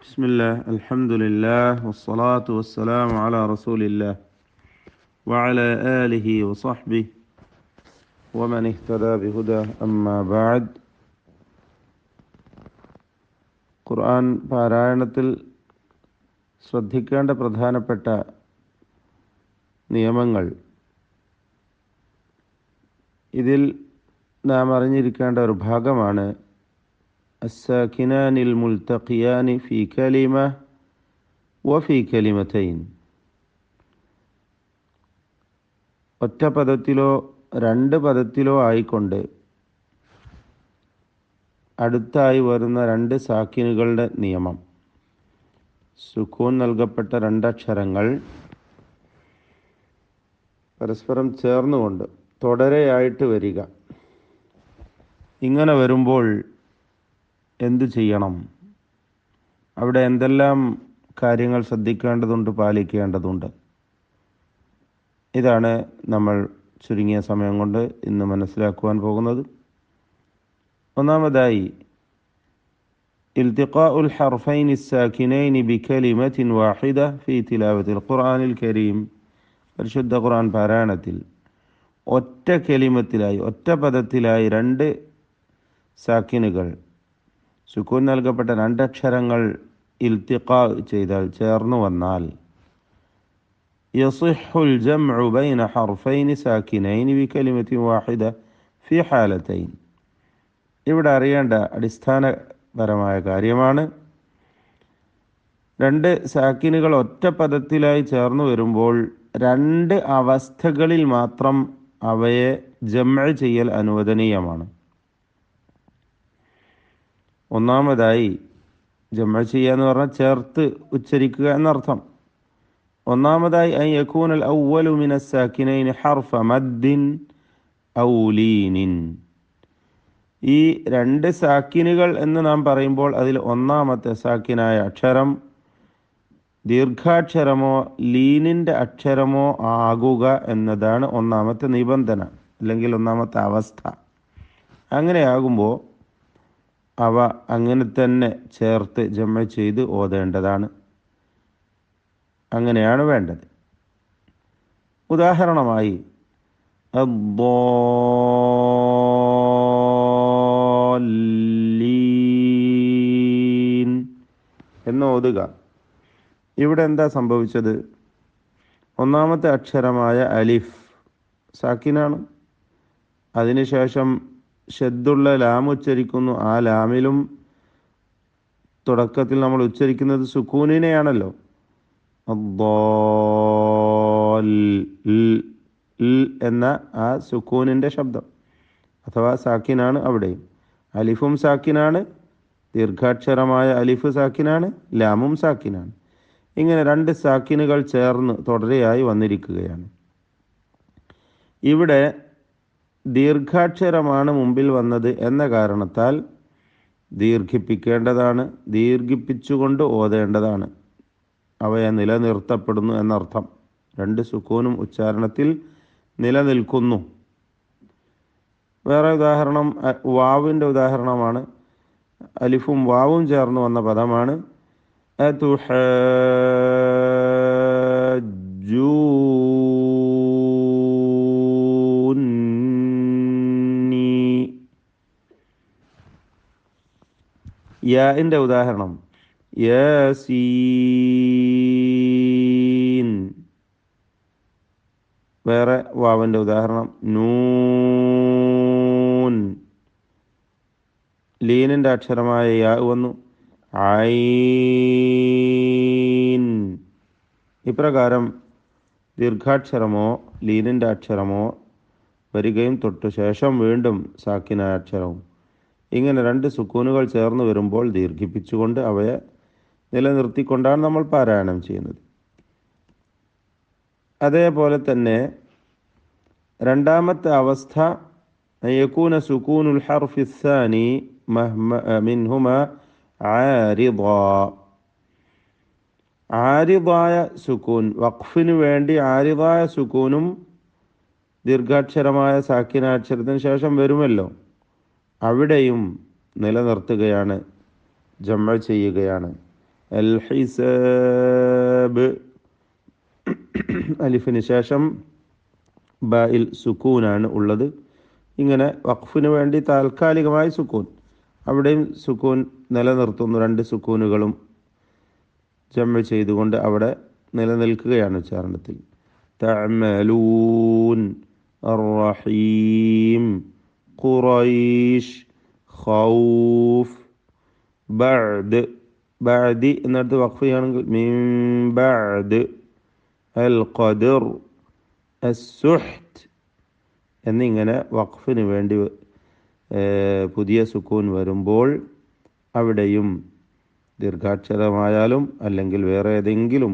بسم الله الحمد لله والصلاة والسلام على رسول الله وعلى آله وصحبه ومن اهتدى بهداه أما بعد ഖുർആൻ പാരായണത്തിൽ ശ്രദ്ധിക്കേണ്ട പ്രധാനപ്പെട്ട നിയമങ്ങൾ ഇതിൽ നാം അറിഞ്ഞിരിക്കേണ്ട ഒരു ഭാഗമാണ് അസ്സാകിനാനിൽ മുൽതഖിയാനി ഫീ കലിമ വഫീ കലിമതൈൻ. ഒറ്റ പദത്തിലോ രണ്ട് പദത്തിലോ ആയിക്കൊണ്ട് അടുത്തായി വരുന്ന രണ്ട് സാക്കിനുകളുടെ നിയമം. സുക്കൂൻ നൽകപ്പെട്ട രണ്ടക്ഷരങ്ങൾ പരസ്പരം ചേർന്നുകൊണ്ട് തുടരെയായിട്ട് വരിക. ഇങ്ങനെ വരുമ്പോൾ എന്തു ചെയ്യണം? അവിടെ എന്തെല്ലാം കാര്യങ്ങൾ ശ്രദ്ധിക്കേണ്ടതുണ്ട്, പാലിക്കേണ്ടതുണ്ട്? ഇതാണ് നമ്മൾ ചുരുങ്ങിയ സമയം കൊണ്ട് ഇന്ന് മനസ്സിലാക്കുവാൻ പോകുന്നത്. ഒന്നാമതായി ഇൽതിഖാഉൽ ഹർഫൈനി സാകിനൈനി ബികലിമത്തിൻ വാഹിദ ഫീ തിലാവത്തിൽ ഖുർആനിൽ കരീം. പരിശുദ്ധ ഖുർആൻ പാരായണത്തിൽ ഒറ്റ കലിമത്തിലായി, ഒറ്റ പദത്തിലായി രണ്ട് സാക്കിനുകൾ, സുക്കൂൻ നൽകപ്പെട്ട രണ്ടക്ഷരങ്ങൾ ഇൽതിഖാ ചെയ്താൽ, ചേർന്നു വന്നാൽ, യസിഹുൽ ജംഉ ബൈന ഹർഫൈനി സാകിനൈനി ബികലിമത്തിൻ വാഹിദ ഫീ ഹാലതൈൻ. ഇവിടെ അറിയേണ്ട അടിസ്ഥാനപരമായ കാര്യമാണ്, രണ്ട് സാക്കിനുകൾ ഒറ്റ പദത്തിലായി ചേർന്ന് വരുമ്പോൾ രണ്ട് അവസ്ഥകളിൽ മാത്രം അവയെ ജംഅ ചെയ്യൽ അനുവദനീയമാണ്. ഒന്നാമതായി ജംഅ ചെയ്യുക എന്ന് പറഞ്ഞാൽ ചേർത്ത് ഉച്ചരിക്കുക എന്നർത്ഥം. ഒന്നാമതായി അൻ യകൂനൽ അവ്വലു മിനസ് സാകിനൈനി ഹർഫ മദ്ദിൻ ഔ ലീനിൻ. ഈ രണ്ട് സാക്കിനുകൾ എന്ന് നാം പറയുമ്പോൾ അതിൽ ഒന്നാമത്തെ സാക്കിനായ അക്ഷരം ദീർഘാക്ഷരമോ ലീനിൻ്റെ അക്ഷരമോ ആകുക എന്നതാണ് ഒന്നാമത്തെ നിബന്ധന, അല്ലെങ്കിൽ ഒന്നാമത്തെ അവസ്ഥ. അങ്ങനെയാകുമ്പോൾ അവ അങ്ങനെ തന്നെ ചേർത്ത് ജംഅ ചെയ്ത് ഓതേണ്ടതാണ്. അങ്ങനെയാണ് വേണ്ടത്. ഉദാഹരണമായി എന്ന് ഓതുക. ഇവിടെ എന്താ സംഭവിച്ചത്? ഒന്നാമത്തെ അക്ഷരമായ അലിഫ് സാക്കിനാണ്. അതിനുശേഷം ഷദ്ദുള്ള ലാം ഉച്ചരിക്കുന്നു. ആ ലാമിലും തുടക്കത്തിൽ നമ്മൾ ഉച്ചരിക്കുന്നത് സുക്കൂനിനെയാണല്ലോ. എന്ന ആ സുക്കൂനിൻ്റെ ശബ്ദം അഥവാ സാക്കിനാണ് അവിടെയും. അലിഫും സാക്കിനാണ്, ദീർഘാക്ഷരമായ അലിഫ് സാക്കിനാണ്, ലാമും സാക്കിനാണ്. ഇങ്ങനെ രണ്ട് സാക്കിനുകൾ ചേർന്ന് തുടരെയായി വന്നിരിക്കുകയാണ്. ഇവിടെ ദീർഘാക്ഷരമാണ് മുമ്പിൽ വന്നത് എന്ന കാരണത്താൽ ദീർഘിപ്പിക്കേണ്ടതാണ്, ദീർഘിപ്പിച്ചുകൊണ്ട് ഓതേണ്ടതാണ്. അവയെ നിലനിർത്തപ്പെടുന്നു എന്നർത്ഥം. രണ്ട് സുക്കൂനും ഉച്ചാരണത്തിൽ നിലനിൽക്കുന്നു. വേറെ ഉദാഹരണം വാവിൻ്റെ ഉദാഹരണമാണ്. അലിഫും വാവും ചേർന്ന് വന്ന പദമാണ് യാഇൻ്റെ ഉദാഹരണം യാസീൻ. വേറെ വാവിൻ്റെ ഉദാഹരണം നൂൻ. ലീനിൻ്റെ അക്ഷരമായ യാ വന്നു ഐൻ. ഇപ്രകാരം ദീർഘാക്ഷരമോ ലീനിൻ്റെ അക്ഷരമോ വരികയും തൊട്ടു ശേഷം വീണ്ടും സാക്കിനായ അക്ഷരവും, ഇങ്ങനെ രണ്ട് സുക്കൂനുകൾ ചേർന്ന് വരുമ്പോൾ ദീർഘിപ്പിച്ചുകൊണ്ട് അവയെ നിലനിർത്തിക്കൊണ്ടാണ് നമ്മൾ പാരായണം ചെയ്യുന്നത്. അതേപോലെ തന്നെ രണ്ടാമത്തെ അവസ്ഥ യകൂന സുകൂനുൽ ഹർഫി الثاني മിൻഹുമാ ആരിദാ. ആരിദായ സുക്കൂൻ, വഖഫിന് വേണ്ടി ആരിദായ സുക്കൂനും ദീർഘാക്ഷരമായ സാക്കിനാക്ഷരത്തിന് ശേഷം വരുമല്ലോ, അവിടെയും നിലനിർത്തുകയാണ്, ജംഅ ചെയ്യുകയാണ്. അൽ ഹിസാബ്. അലിഫിന് ശേഷം ബായിൽ സുക്കൂനാണ് ഉള്ളത്. ഇങ്ങനെ വഖഫിന് വേണ്ടി താൽക്കാലികമായി സുക്കൂൻ, അവിടെയും സുക്കൂൻ നിലനിർത്തുന്നു. രണ്ട് സുക്കൂനുകളും ജമ ചെയ്തുകൊണ്ട് അവിടെ നിലനിൽക്കുകയാണ് ഉച്ചാരണത്തിൽ. തഅമലൂൻ, അർറഹീം, ഖുറൈശ്, ഖൗഫ്. ബഅദ്, ബഅദി എന്നിടത്ത് വഖഫ് ചെയ്യുകയാണെങ്കിൽ മിൻ ബഅദ്, അൽ ഖദർ, അസ്സുഹ്ത് എന്നിങ്ങനെ വഖഫിന് വേണ്ടി പുതിയ സുക്കൂൻ വരുമ്പോൾ അവിടെയും ദീർഘാക്ഷരമായാലും അല്ലെങ്കിൽ വേറെ ഏതെങ്കിലും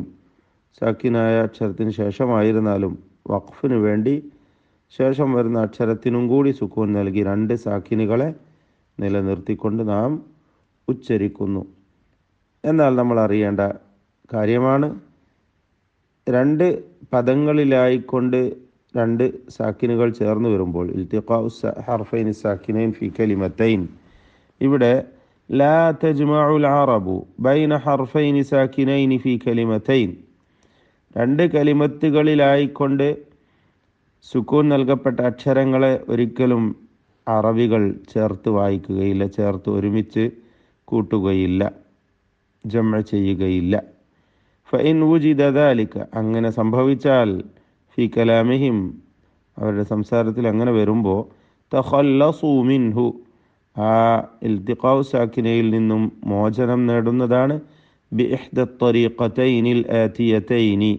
സാക്കിനായ അക്ഷരത്തിന് ശേഷമായിരുന്നാലും വഖഫിന് വേണ്ടി ശേഷം വരുന്ന അക്ഷരത്തിനും കൂടി സുക്കൂൻ നൽകി രണ്ട് സാക്കിനുകളെ നിലനിർത്തിക്കൊണ്ട് നാം ഉച്ചരിക്കുന്നു. എന്നാൽ നമ്മൾ അറിയേണ്ട കാര്യമാണ്, രണ്ട് പദങ്ങളിലായിക്കൊണ്ട് രണ്ട് സാക്കിനുകൾ ചേർന്ന് വരുമ്പോൾ ഇൽത്തിഖാഉ ഹർഫൈനി സാക്കിനൈൻ ഫി കലിമത്തൈൻ, ഇവിടെ ലാ തജ്മഉൽ അറബു ബൈന ഹർഫൈനി സാക്കിനൈനി ഫി കലിമത്തൈൻ, രണ്ട് കലിമത്തുകളിലായിക്കൊണ്ട് സുക്കൂൻ നൽകപ്പെട്ട അക്ഷരങ്ങളെ ഒരിക്കലും അറബികൾ ചേർത്ത് വായിക്കുകയില്ല, ചേർത്ത് ഒരുമിച്ച് കൂട്ടുകയില്ല, ജമ ചെയ്യുകയില്ല. ഫഇൻ വുജിദ ദാലിക, അങ്ങനെ സംഭവിച്ചാൽ ഫി കലാമിഹിം, അവരുടെ സംസാരത്തിൽ അങ്ങനെ വരുമ്പോൾ തഖല്ലസു മിൻഹു, ആ ഇൽത്തിഖാഉ സാക്കിനയിൽ നിന്നും മോചനം നേടുന്നതാണ് ബി ഇഹ്ദ ത്വരീഖതൈനിൽ ആതിയതൈനി,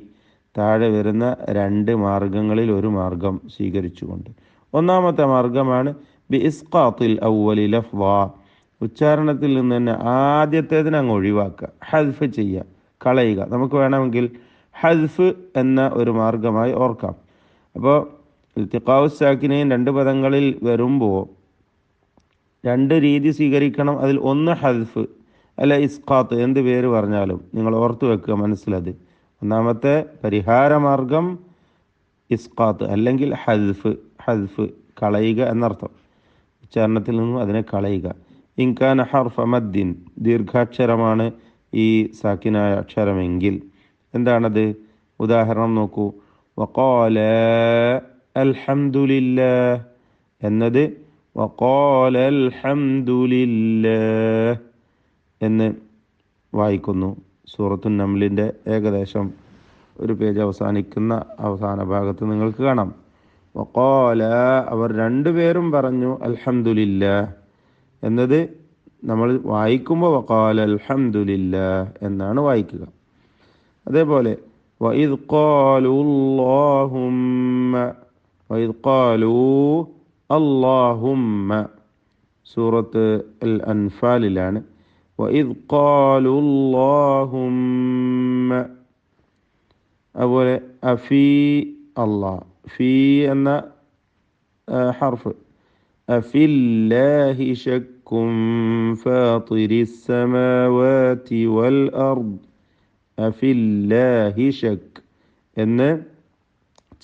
താഴെ വരുന്ന രണ്ട് മാർഗങ്ങളിൽ ഒരു മാർഗം സ്വീകരിച്ചുകൊണ്ട്. ഒന്നാമത്തെ മാർഗമാണ് ബി ഇസ്ഖാത്തിൽ അവ്വലി ലഫ്ള, ഉച്ചാരണത്തിൽ നിന്ന് തന്നെ ആദ്യത്തേതിനെ അങ്ങ് ഒഴിവാക്കുക, ഹദ്ഫ് ചെയ്യുക, കളയുക. നമുക്ക് വേണമെങ്കിൽ ഹദ്ഫ് എന്ന ഒരു മാർഗമായി ഓർക്കാം. അപ്പോൾ ഇൽത്തിഖാഉ സാക്കിനൈൻ രണ്ട് പദങ്ങളിൽ വരുമ്പോൾ രണ്ട് രീതി സ്വീകരിക്കണം. അതിൽ ഒന്ന് ഹദ്ഫ് അല്ല ഇസ്ഖാത്ത്, എന്ത് പേര് പറഞ്ഞാലും നിങ്ങൾ ഓർത്തു വെക്കുക മനസ്സിലത്. ഒന്നാമത്തെ പരിഹാരമാർഗം ഇസ്ഖാത്ത് അല്ലെങ്കിൽ ഹദ്ഫ്, ഹദ്ഫ് കളയുക എന്നർത്ഥം, ഉച്ചാരണത്തിൽ നിന്നും അതിനെ കളയുക. ഇൻകാന ഹർഫ മദ്ദിൻ, ദീർഘാക്ഷരമാണ് ഈ സാക്കിനായ അക്ഷരമെങ്കിൽ എന്താണത്? ഉദാഹരണം നോക്കൂ. വഖാല അൽഹംദുലില്ലാഹ് എന്നത് വഖാല അൽഹംദുലില്ലാഹ് എന്ന് വായിക്കുന്നു. സൂറത്തുൻ നംലിൻ്റെ ഏകദേശം ഒരു പേജ് അവസാനിക്കുന്ന അവസാന ഭാഗത്ത് നിങ്ങൾക്ക് കാണാം. വഖാല, അവർ രണ്ടുപേരും പറഞ്ഞു അൽഹംദുലില്ലാഹ് എന്നത് നമ്മൾ വായിക്കുമ്പോൾ വഖാല അൽഹംദുലില്ലാഹ് എന്നാണ് വായിക്കുക. അതേപോലെ വഇദ് ഖാലു അല്ലാഹുമ്മ, വഇദ് ഖാലു അല്ലാഹുമ്മ, സൂറത്ത് അൽ അൻഫാലിലാണ്. വഇദ് ഖാലു അല്ലാഹുമ്മ, അതുപോലെ അഫീ അല്ലാഹ്, ഫീ എന്ന ഹർഫ്, അഫില്ലാഹി ശക്കും ഫാത്തിരിസ് സമാവാതി വൽ അർദ്, അഫില്ലാഹി ശക്ക് എന്ന്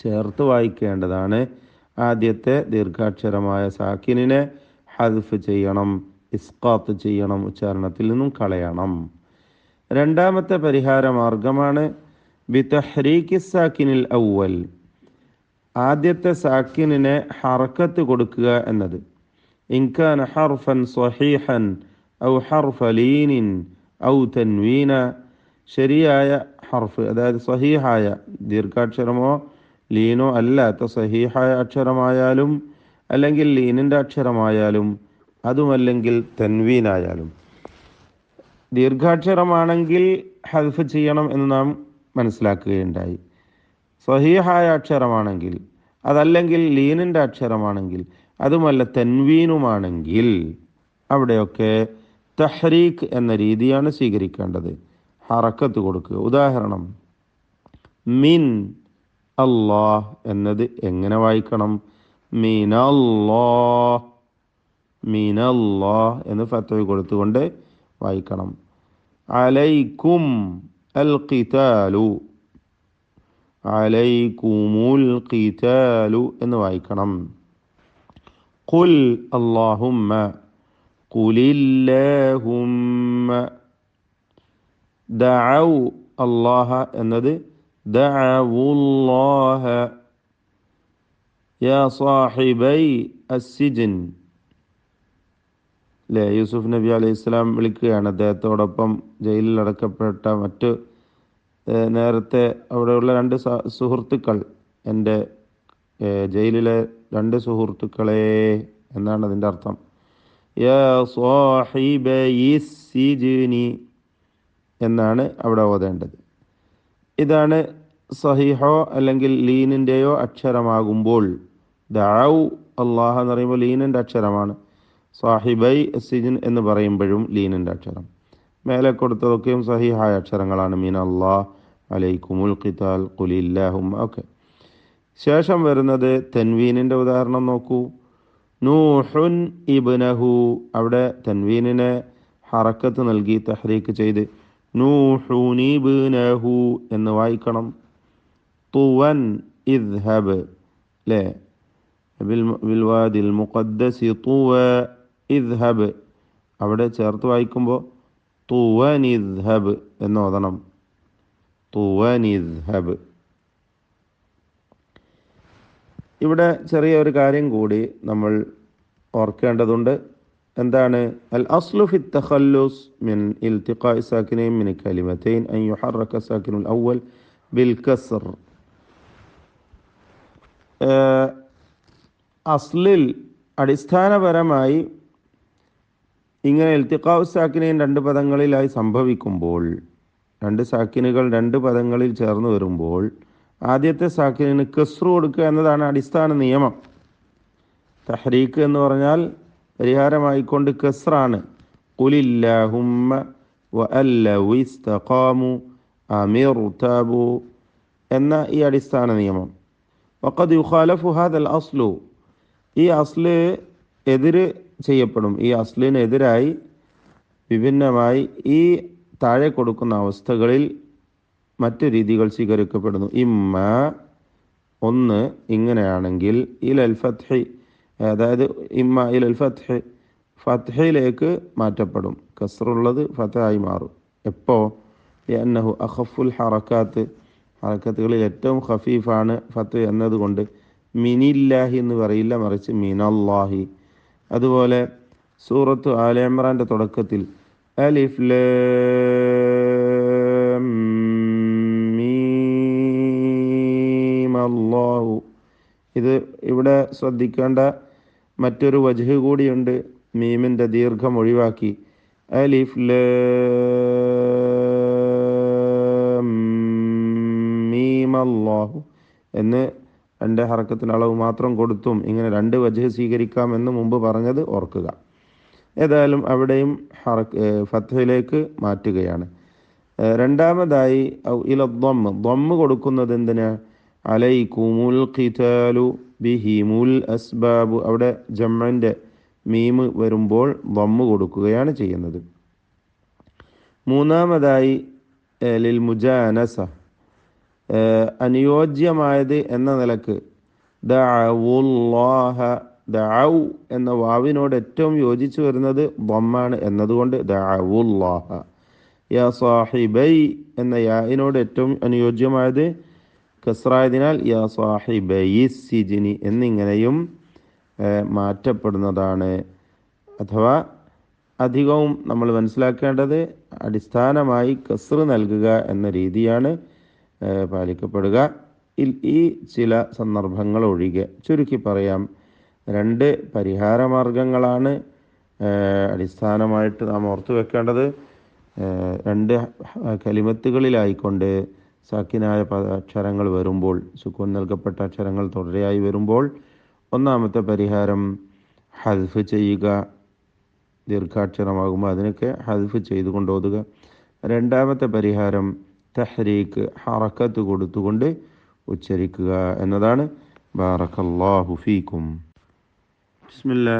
ചേർത്ത് വായിക്കേണ്ടതാണ്. ആദ്യത്തെ ദീർഘാക്ഷരമായ സാക്കിനിനെ ഹദ്ഫ് ചെയ്യണം, ഇസ്ഖാത്ത് ചെയ്യണം, ഉച്ചാരണത്തിൽ നിന്നും കളയണം. രണ്ടാമത്തെ പരിഹാര മാർഗമാണ് ബിതഹ്രീക്കി സാക്കിനിൽ അവ്വൽ, ആദ്യത്തെ സാക്കിനിനെ ഹറക്കത്ത് കൊടുക്കുക എന്നത്. ഇൻകാന ഹർഫൻ സ്വഹീഹൻ ഔ ഹർഫ ലീനിൻ ഔ തൻവീന, ശരിയായ ഹർഫ് അതായത് സഹീഹായ ദീർഘാക്ഷരമോ ലീനോ അല്ലാത്ത സഹീഹായ അക്ഷരമായാലും അല്ലെങ്കിൽ ലീനിൻ്റെ അക്ഷരമായാലും അതുമല്ലെങ്കിൽ തൻവീനായാലും. ദീർഘാക്ഷരമാണെങ്കിൽ ഹദ്ഫ് ചെയ്യണം എന്ന് നാം മനസ്സിലാക്കുകയുണ്ടായി. സഹീഹായ അക്ഷരമാണെങ്കിൽ, അതല്ലെങ്കിൽ ലീനിൻ്റെ അക്ഷരമാണെങ്കിൽ, അതുമല്ല തൻവീനുമാണെങ്കിൽ അവിടെയൊക്കെ തഹ്രീക്ക് എന്ന രീതിയാണ് സ്വീകരിക്കേണ്ടത്, ഹറക്കത്ത് കൊടുക്കുക. ഉദാഹരണം, മിൻ അല്ലാഹ് എന്നത് എങ്ങനെ വായിക്കണം? മിനല്ലാഹ്, മിനല്ലാഹ് എന്ന് ഫത്ഹ കൊടുത്തുകൊണ്ട് വായിക്കണം. അലൈക്കും അൽ ഖിതാലു, അലൈക്കുമുൽ ഖിതാലു എന്ന് വായിക്കണം. ഖുൽ അല്ലാഹുമ്മ, ഖുലില്ലാഹുമ്മ. ദഅൗ അല്ലാഹ എന്നത് ദഅവുല്ലാഹ യാ സാഹിബൈ അസ്സിജ്ൻ. അല്ലേ, യൂസുഫ് നബി അലൈഹി സ്വലാം വിളിക്കുകയാണ് അദ്ദേഹത്തോടൊപ്പം ജയിലിൽ അടക്കപ്പെട്ട മറ്റ് നേരത്തെ അവിടെയുള്ള രണ്ട് സുഹൃത്തുക്കൾ, എൻ്റെ ജയിലിലെ രണ്ട് സുഹൃത്തുക്കളെ എന്നാണ് അതിൻ്റെ അർത്ഥം. യാ സാഹിബയിസ്സിജ്നി എന്നാണ് അവിടെ ഓതേണ്ടത്. ഇതാണ് സഹീഹോ അല്ലെങ്കിൽ ലീനിൻ്റെയോ അക്ഷരമാകുമ്പോൾ. ദഅൗ അല്ലാഹ എന്ന് പറയുമ്പോൾ ലീനിൻ്റെ അക്ഷരമാണ്. സാഹിബൈ സിജിൻ എന്ന് പറയുമ്പോഴും ലീനിൻ്റെ അക്ഷരം. മേലെ കൊടുത്തതൊക്കെയും സഹീഹായ അക്ഷരങ്ങളാണ്. മീൻ അല്ലാഹ്, അലൈക്കുമുൽ ഖിതാൽ, ഖുലില്ലാഹുമ്മ ഒക്കെ. ശേഷം വരുന്നത് തൻവീനിൻ്റെ ഉദാഹരണം നോക്കൂ. നൂഹുൻ ഇബ്നഹു, അവിടെ തൻവീനിനെ ഹറക്കത്ത് നൽകി തഹ്രീക്ക് ചെയ്ത് നൂഹുൻ ഇബ്നഹു എന്ന് വായിക്കണം. തുവൻ ഇദ്ഹബ്, അല്ലേ, ബിൽവാദിൽ മുഖദ്ദസി തുവ ഇദ്ഹബ്, അവിടെ ചേർത്ത് വായിക്കുമ്പോൾ തുവൻ ഇദ്ഹബ് എന്ന് ഓതണം. തുവൻ ഇദ്ഹബ്. ഇവിടെ ചെറിയ ഒരു കാര്യം കൂടി നമ്മൾ ഓർക്കേണ്ടതുണ്ട്. എന്താണ്? അൽ അസ്ലു ഫി തഖല്ലുസ് മിൻ ഇൽതിഖാഇ സാകിനൈൻ മിൻ കലിമതൈൻ അൻ യുഹറക സാകിനുൽ അവ്വൽ ബിൽ കസ്ർ. അസ്ലിൽ അടിസ്ഥാനപരമായി ഇങ്ങനെ ഇൽതിഖാഉ സാകിനൈൻ രണ്ട് പദങ്ങളിലായി സംഭവിക്കുമ്പോൾ, രണ്ട് സാക്കിനുകൾ രണ്ട് പദങ്ങളിൽ ചേർന്ന് വരുമ്പോൾ ആദ്യത്തെ സാക്കിനിന് കസ്റ് കൊടുക്കുക എന്നതാണ് അടിസ്ഥാന നിയമം. തഹ്രീക്ക് എന്ന് പറഞ്ഞാൽ പരിഹാരമായിക്കൊണ്ട് കസ്റാണ്. ഖുലില്ലാഹുമ്മ വഅല്ലൗ ഇസ്തഖാമു അമിർതബു എന്ന ഈ അടിസ്ഥാന നിയമം. വഖദ് യുഖാലഫു ഹാദൽ അസ്ലു, ഈ അസ്ല് എതിര് ചെയ്യപ്പെടും. ഈ അസ്ലിനെതിരായി വിഭിന്നമായി ഈ താഴെ കൊടുക്കുന്ന അവസ്ഥകളിൽ മറ്റു രീതികൾ സ്വീകരിക്കപ്പെടുന്നു. ഇമ്മ, ഒന്ന് ഇങ്ങനെയാണെങ്കിൽ ഇലൽ ഫത്ഹി, അതായത് ഇമ്മ ഇലൽ ഫത്ഹി, ഫത്ഹിലേക്ക് മാറ്റപ്പെടും. കസ്റുള്ളത് ഫത്ഹായി മാറും. എപ്പോൾ? ലിഅന്നഹു അഖഫുൽ ഹറക്കാത്ത്, ഹറക്കത്തുകളിൽ ഏറ്റവും ഖഫീഫാണ് ഫത്ത് എന്നതുകൊണ്ട്. മിനില്ലാഹി എന്ന് പറയില്ല, മറിച്ച് മിനല്ലാഹി. അതുപോലെ സൂറത്ത് ആല ഇമ്രാന്റെ തുടക്കത്തിൽ അലിഫ് ലാം മീം അല്ലാഹു, ഇത് ഇവിടെ ശ്രദ്ധിക്കേണ്ട മറ്റൊരു വജ്ഹ് കൂടിയുണ്ട്. മീമിൻ്റെ ദീർഘം ഒഴിവാക്കി അലിഫ് ലാം മീം അല്ലാഹു എന്ന് രണ്ട് ഹറക്കത്തിൻ്റെ അളവ് മാത്രം കൊടുത്തും ഇങ്ങനെ രണ്ട് വജ്ഹ് സ്വീകരിക്കാമെന്ന് മുമ്പ് പറഞ്ഞത് ഓർക്കുക. ഏതായാലും അവിടെയും ഫത്ഹിലേക്ക് മാറ്റുകയാണ്. രണ്ടാമതായി ഇല ദ്വമ്മ് കൊടുക്കുന്നത് എന്തിന്? അലൈക്കുമുൽ ഖിതാലു ബിഹിമുൽ അസ്ബാബു, അവിടെ ജംഇൻ്റെ മീമ് വരുമ്പോൾ ദ്വമ്മ് കൊടുക്കുകയാണ് ചെയ്യുന്നത്. മൂന്നാമതായി ലിൽ മുജാനസ, അനുയോജ്യമായത് എന്ന നിലക്ക് ദഅവുല്ലാഹ, ദഅൗ എന്ന വാവിനോട് ഏറ്റവും യോജിച്ചു വരുന്നത് ദ്വമ്മാണ് എന്നതുകൊണ്ട് ദഅവുല്ലാഹ. യാ സാഹിബൈ എന്ന യാഇനോട് ഏറ്റവും അനുയോജ്യമായത് കസ്റായതിനാൽ യാ സാഹിബയിസ്സിജ്നി എന്നിങ്ങനെയും മാറ്റപ്പെടുന്നതാണ്. അഥവാ അധികവും നമ്മൾ മനസ്സിലാക്കേണ്ടത് അടിസ്ഥാനമായി കസ്ർ നൽകുക എന്ന രീതിയാണ് പാലിക്കപ്പെടുക. ഈ ചില സന്ദർഭങ്ങൾ ഒഴികെ ചുരുക്കി പറയാം, രണ്ട് പരിഹാരമാർഗങ്ങളാണ് അടിസ്ഥാനമായിട്ട് നാം ഓർത്തു വെക്കേണ്ടത്. രണ്ട് കലിമത്തുകളിലായിക്കൊണ്ട് സാക്കിനായ അക്ഷരങ്ങൾ വരുമ്പോൾ, സുക്കൂൻ നൽകപ്പെട്ട അക്ഷരങ്ങൾ തുടരെയായി വരുമ്പോൾ ഒന്നാമത്തെ പരിഹാരം ഹദ്ഫ് ചെയ്യുക, ദീർഘാക്ഷരമാകുമ്പോൾ അതിനൊക്കെ ഹദ്ഫ് ചെയ്തുകൊണ്ട് ഓതുക. രണ്ടാമത്തെ പരിഹാരം തഹ്രീക്ക്, ഹറക്കത്ത് കൊടുത്തുകൊണ്ട് ഉച്ചരിക്കുക എന്നതാണ്. ബാറക്കല്ലാഹു ഫീക്കും. ബിസ്മില്ലാ.